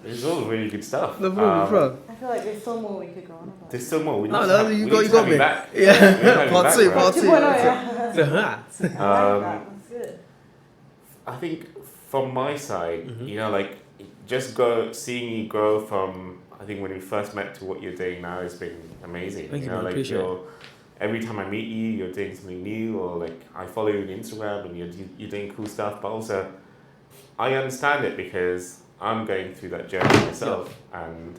it's all really good stuff. I feel like there's still more we could go on about. There's still more. We you got me back. Yeah. Part two. I like that. That's good. I think from my side, like just seeing you grow from, I think when we first met to what you're doing now has been amazing. Thank you, like appreciate it. Every time I meet you, you're doing something new, or like I follow you on Instagram and you're doing cool stuff. But also, I understand it because I'm going through that journey myself, and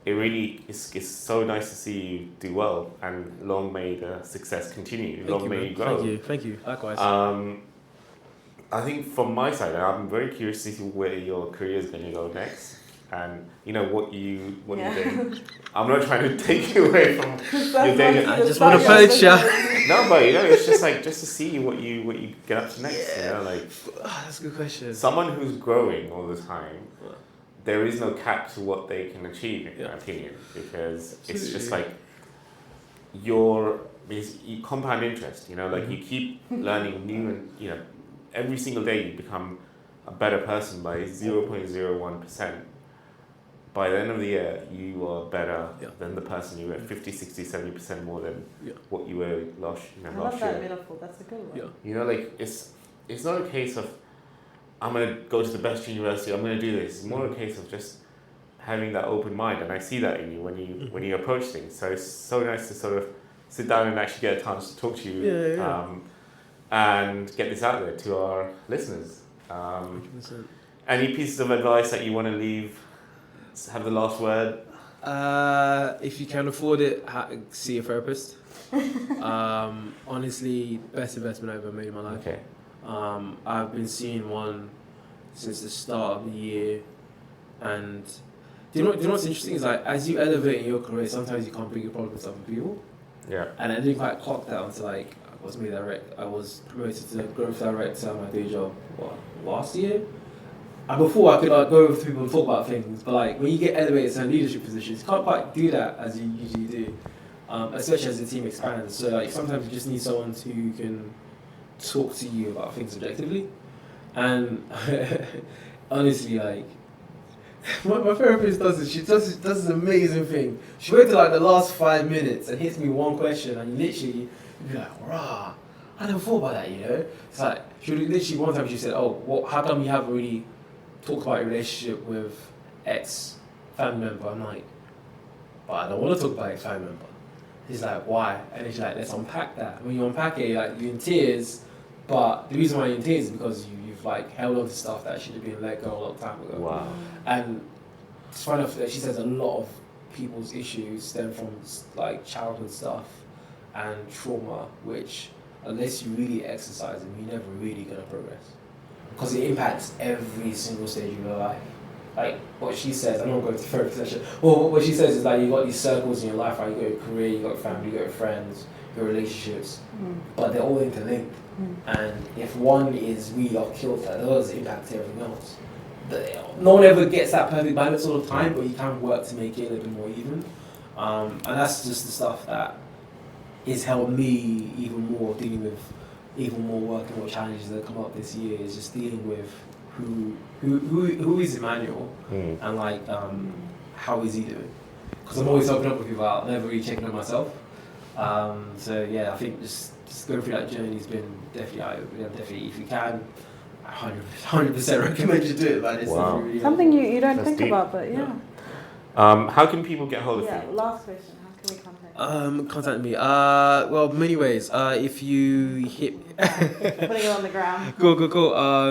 it really is so nice to see you do well, and long may the success continue. Long may you grow. Thank you. Likewise. I think from my side, I'm very curious to see where your career is going to go next, and what you're doing. I'm not trying to take you away from your day. I just want to poach you. No, but it's just like just to see what you get up to next. That's a good question. Someone who's growing all the time, there is no cap to what they can achieve, in my opinion, because it's just like you compound interest. Like you keep learning new, and every single day you become a better person by 0.01%. By the end of the year, you are better than the person you were 50, 60, 70% more than what you were last year. I love that metaphor. That's a good one. Like it's not a case of I'm going to go to the best university, I'm going to do this. It's more a case of just having that open mind, and I see that in you when you approach things. So it's so nice to sort of sit down and actually get a chance to talk to you and get this out there to our listeners. Any pieces of advice that you want to leave? Have the last word. If you can afford it, see a therapist. Honestly, best investment I've ever made in my life. Okay. I've been seeing one since the start of the year, and do you know what's interesting is like as you elevate in your career, sometimes you can't bring your problems to other people. Yeah. And I didn't quite clock that until like I was promoted to growth director at my day job last year. And before I could like go with people and talk about things, but like when you get elevated to leadership positions, you can't quite do that as you usually do, especially as the team expands. So like sometimes you just need someone who can talk to you about things objectively. And honestly, like my therapist does it. She does this amazing thing. She waited like the last 5 minutes and hits me one question, and literally you'd be like, "Rah, I never thought about that." It's like she literally one time she said, "Oh, how come you haven't really talk about your relationship with ex family member?" I'm like, but I don't want to talk about ex family member. He's like, why? And he's like, let's unpack that. When you unpack it, like you're in tears, but the reason why you're in tears is because you've like held on to stuff that should have been let go a long time ago. Wow. And it's funny enough that she says a lot of people's issues stem from like childhood stuff and trauma, which unless you really exercise them, you're never really gonna progress. Because it impacts every single stage of your life. Like what she says, I'm not going to therapy session. Well, what she says is like you got these circles in your life, right? You got your career, you got your family, you got your friends, your relationships, but they're all interlinked. And if one is really off kilter, that does impact everything else. No one ever gets that perfect balance all the time, but you can work to make it a little bit more even. And that's just the stuff that has helped me even more dealing with even more work and more challenges that come up this year. Is just dealing with who is Emmanuel and like how is he doing? Because I'm always open up with people. I'm never really checking on myself. So yeah, I think just going through that journey has been definitely eye-opening. Definitely, if you can, 100% recommend you do it. Man. It's really something you don't think deep. about, but yeah. How can people get hold of you? Yeah, last question. How can we contact you? Contact me. Well, many ways. If you hit Putting it on the ground. Cool.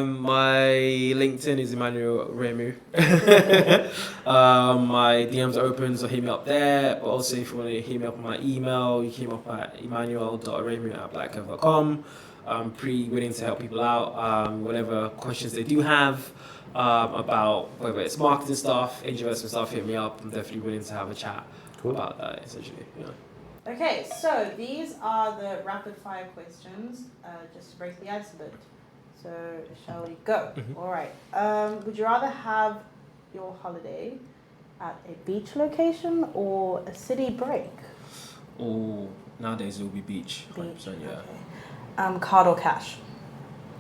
My LinkedIn is Emmanuel Aremu. My DMs are open, so hit me up there. But also, if you want to hit me up on my email, you can hit me up at emmanuel.aremu@blackcover.com. I'm pretty willing to help people out. Whatever questions they do have about whether it's marketing stuff, angel investment stuff, hit me up. I'm definitely willing to have a chat about that, essentially. Yeah. Okay, so these are the rapid fire questions, just to break the ice a bit. So, shall we go? All right. Would you rather have your holiday at a beach location or a city break? Oh, nowadays it will be beach. 100%, yeah. Okay. Card or cash?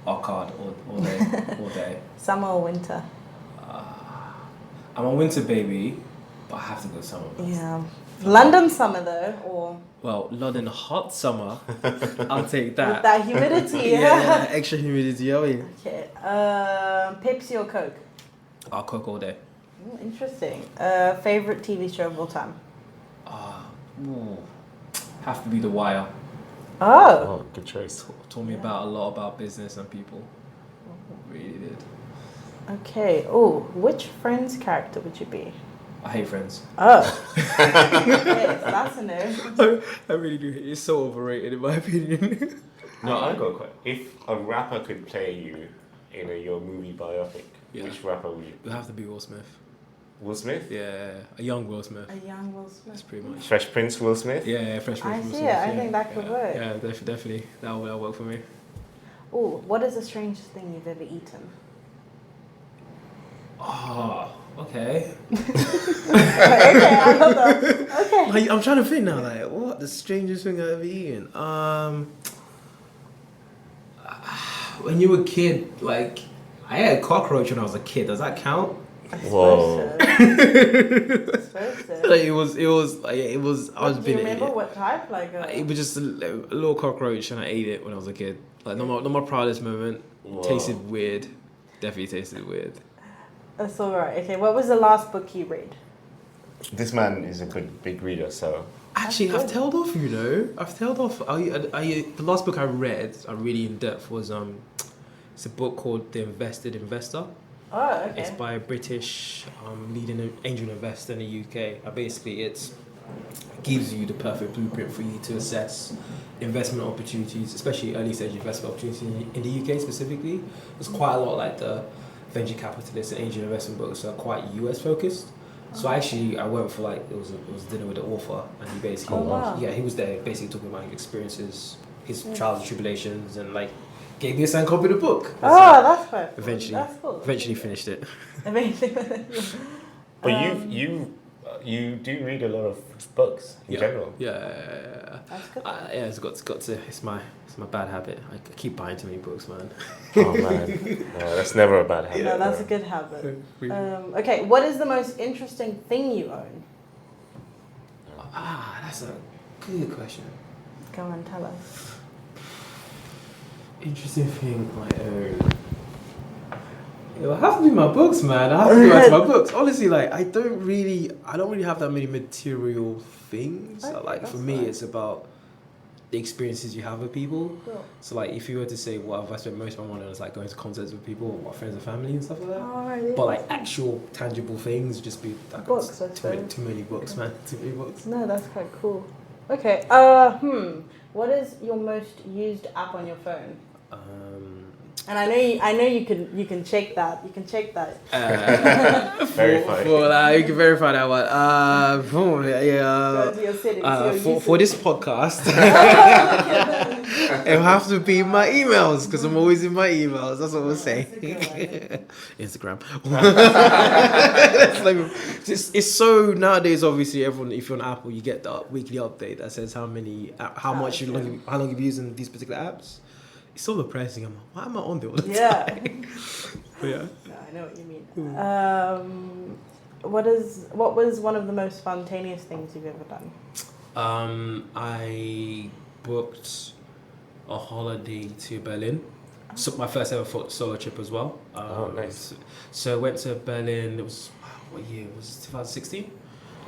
Or card, all day, all day. Summer or winter? I'm a winter baby, but I have to go summer. Yeah. London summer though, or? Well, London hot summer. I'll take that. With that humidity. Yeah, extra humidity. Okay. Pepsi or Coke? I'll Coke all day. Ooh, interesting. Favorite TV show of all time? Have to be The Wire. Oh, good choice. Taught me about a lot about business and people. Really did. Okay. Oh, which Friends character would you be? I hate Friends. Oh. Okay, so that's a no. I really do. It's so overrated in my opinion. No, I got quite. If a rapper could play you in your movie biopic, which rapper would you? It would have to be Will Smith. Will Smith? Yeah, a young Will Smith. A young Will Smith. That's pretty much. Fresh Prince Will Smith? Yeah, Fresh Prince Will I see Smith. it. I think that could work. Yeah, definitely. That'll work for me. Oh, what is the strangest thing you've ever eaten? Oh, okay. Okay, I love that. Okay. Like, I'm trying to think now, like, what the strangest thing I've ever eaten? When you were a kid, like, I had a cockroach when I was a kid. Does that count? Whoa. Like Like, it was. I was. Do you remember what type? Like it was just a little cockroach, and I ate it when I was a kid. Like, not my proudest moment. Whoa. Tasted weird. Definitely tasted weird. That's all right. Okay, what was the last book you read? This man is a good big reader, so. Actually, I've tailed off. I've tailed off. The last book I read, really in depth, was it's a book called The Invested Investor. Oh, okay. It's by a British leading angel investor in the UK. Basically, it gives you the perfect blueprint for you to assess investment opportunities, especially early stage investment opportunities in the UK specifically. There's quite a lot like the venture capitalist and angel investment books are quite US focused. So I went for like it was dinner with the author, and he basically he was there basically talking about his experiences, his trials and tribulations, and like gave me a signed copy of the book. That's quite cool. Eventually finished it. But you do read a lot of books in general. Yeah. That's good. It's my bad habit. I keep buying too many books, man. Oh man, no, that's never a bad habit. No, that's a good habit. Okay, what is the most interesting thing you own? That's a good question. Go on, tell us. Interesting thing I own. It'll have to be my books, man. I have to go back to my books. Honestly, like I don't really have that many material things. Okay, Like for that's me, fine. it's about the experiences you have with people. Cool. So like if you were to say what have I spent most of my money on, is like going to concerts with people, or my friends and family and stuff like that. Oh, really? But like actual tangible things would just be like Books, I too many books, man. Too many books. No, that's quite cool. Okay. What is your most used app on your phone? And I know you can check that. You can check that. Verify. You can verify that one. Go to your settings. For this podcast, it'll have to be my emails because I'm always in my emails. That's what we'll say. Instagram. It's so nowadays. Obviously, everyone, if you're on Apple, you get the weekly update that says how long you've using these particular apps. It's so depressing. I'm like, why am I on there all the time? But yeah. No, I know what you mean. What was one of the most spontaneous things you've ever done? I booked a holiday to Berlin. So my first ever solo trip as well. Nice. So I went to Berlin. It was what year? It was 2016.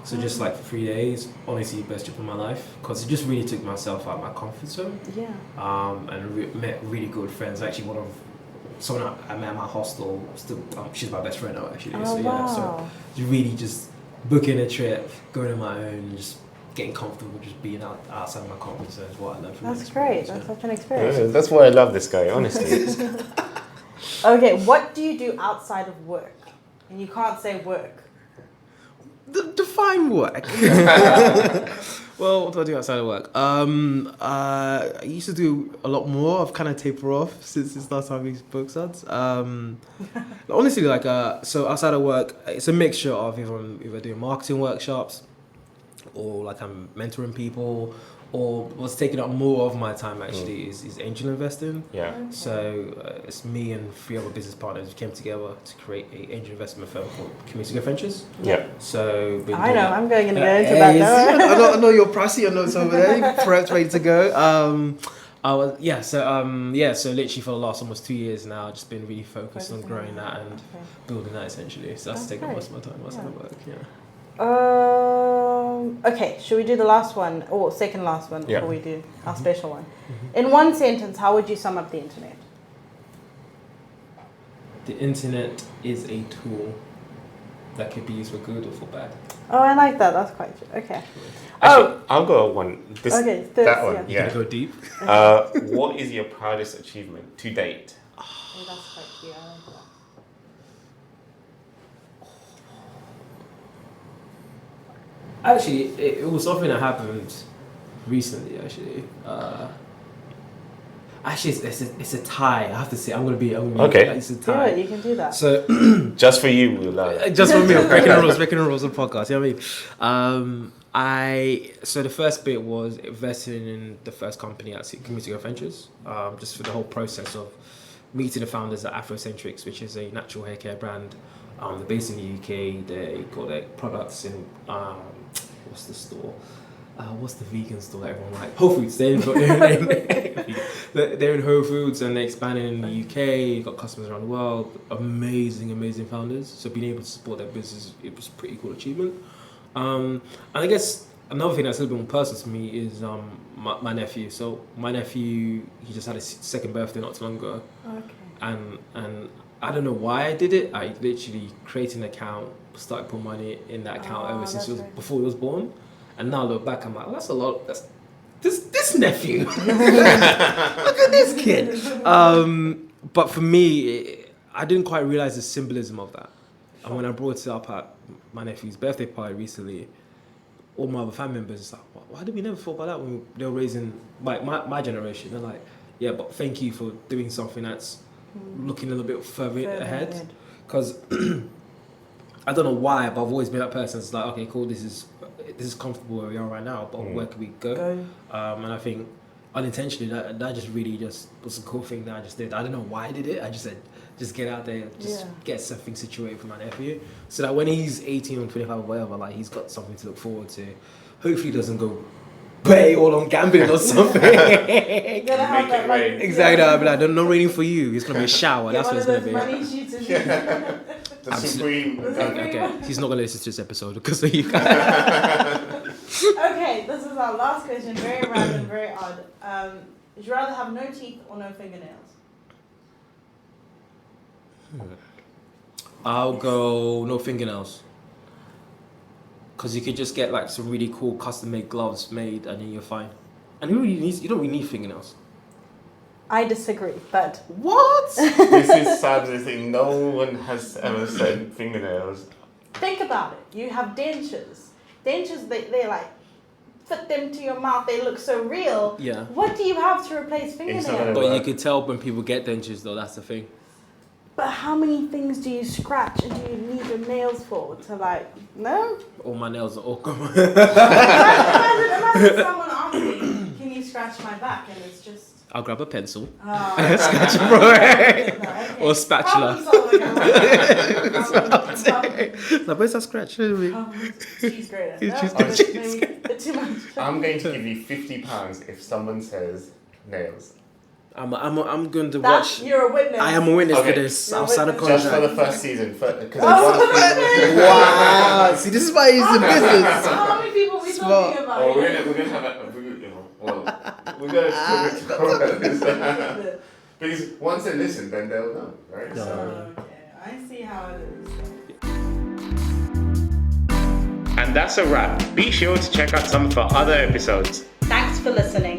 So just like for 3 days, honestly, best trip of my life because it just really took myself out of my comfort zone. Yeah. And met really good friends. Actually, someone I met at my hostel. Still, she's my best friend now. Actually. Oh, so wow. so really just booking a trip, going on my own, and just getting comfortable, just being outside of my comfort zone is what I learned from. That's great. That's such an experience. Yeah, that's why I love this guy, honestly. Okay, what do you do outside of work? And you can't say work. Define work. Well, what do I do outside of work? I used to do a lot more. I've kind of tapered off since last time we spoke. Honestly, so outside of work, it's a mixture of either doing marketing workshops, or like I'm mentoring people, or what's taking up more of my time actually is angel investing. Yeah. Okay. So it's me and 3 other business partners who came together to create an angel investment firm called Community Ventures. Yeah. So I know, I'm going to go into that. I know your pricey, your notes over there, perhaps ready to go. So literally for the last almost 2 years now, I've just been really focused on growing that and building that essentially. So that's taking most of my time outside of work. Yeah. Okay, should we do the last one or second last one before we do our special one? In one sentence, how would you sum up the internet? The internet is a tool that could be used for good or for bad. Oh, I like that. That's quite true. Okay. Actually, I'll go one. That one. Yeah. Go deep. What is your proudest achievement to date? Oh, that's quite cute. I like that. Actually, it was something that happened recently. Actually, it's a tie. I have to say, I'm gonna be okay. It's a tie. Do it. You can do that. So just for you, we'll love it. just for me, breaking the rules of the podcast. You know what I mean? So the first bit was investing in the first company at Community Ventures. Just for the whole process of meeting the founders at Afrocentrics, which is a natural hair care brand. They're based in the UK. They got their products in what's the store? What's the vegan store that everyone likes? Whole Foods. They're in Whole Foods and they're expanding in the UK. Got customers around the world. Amazing founders. So being able to support their business, it was a pretty cool achievement. And I guess another thing that's a little bit more personal to me is my nephew. So my nephew, he just had his second birthday not too long ago. Okay. And I don't know why I did it. I literally created an account, started putting money in that account ever since before he was born. And now I look back, I'm like, well, that's a lot. That's this nephew. Look at this kid. But for me, I didn't quite realize the symbolism of that. And when I brought it up at my nephew's birthday party recently, all my other family members was like, why did we never thought about that when they were raising my generation? They're like, yeah, but thank you for doing something that's looking a little bit further ahead. Because I don't know why, but I've always been that person that's like, okay, cool, this is comfortable where we are right now, but where can we go? And I think unintentionally that just really just was a cool thing that I just did. I don't know why I did it. I just said, just get out there, get something situated for my nephew, so that when he's 18 or 25 or whatever, like he's got something to look forward to. Hopefully, he doesn't go bet it all on gambling or something. You're gonna have Make that it like rain. Exactly. I'll be like, no raining for you. It's gonna be a shower. get That's one what of it's gonna those be. money shoots. The supreme. Okay, he's not gonna listen to this episode because of you guys. Okay, this is our last question. Very random, very odd. Would you rather have no teeth or no fingernails? I'll go no fingernails. Because you could just get like some really cool custom-made gloves made, and then you're fine. And you don't really need fingernails. I disagree, but What? This is sadly the thing. No one has ever said fingernails. think about it. You have dentures. Dentures, they like put them to your mouth. They look so real. Yeah. What do you have to replace not gonna fingernails? But you work. could tell when people get dentures, though. That's the thing. But how many things do you scratch and do you need your nails for? To like, no? All my nails are all gone. Imagine someone asking, can you scratch my back? And it's just... I'll grab a pencil. Scratch Or spatula. Like, where's that scratch? She's great. She's No, good. maybe a bit too much. I'm going to give you £50 if someone says nails. I'm going to That, watch. you're a witness. I am a witness Okay. for this. You're a I'll sign a witness. Just for contract. the first season. Because Wow. See, this is why he's in business. How many people are we Smart. talking about? Oh, we're gonna have we're gonna talk about this. Because once they listen, then they'll know, right? No. So. Okay, I see how it is. And that's a wrap. Be sure to check out some of our other episodes. Thanks for listening.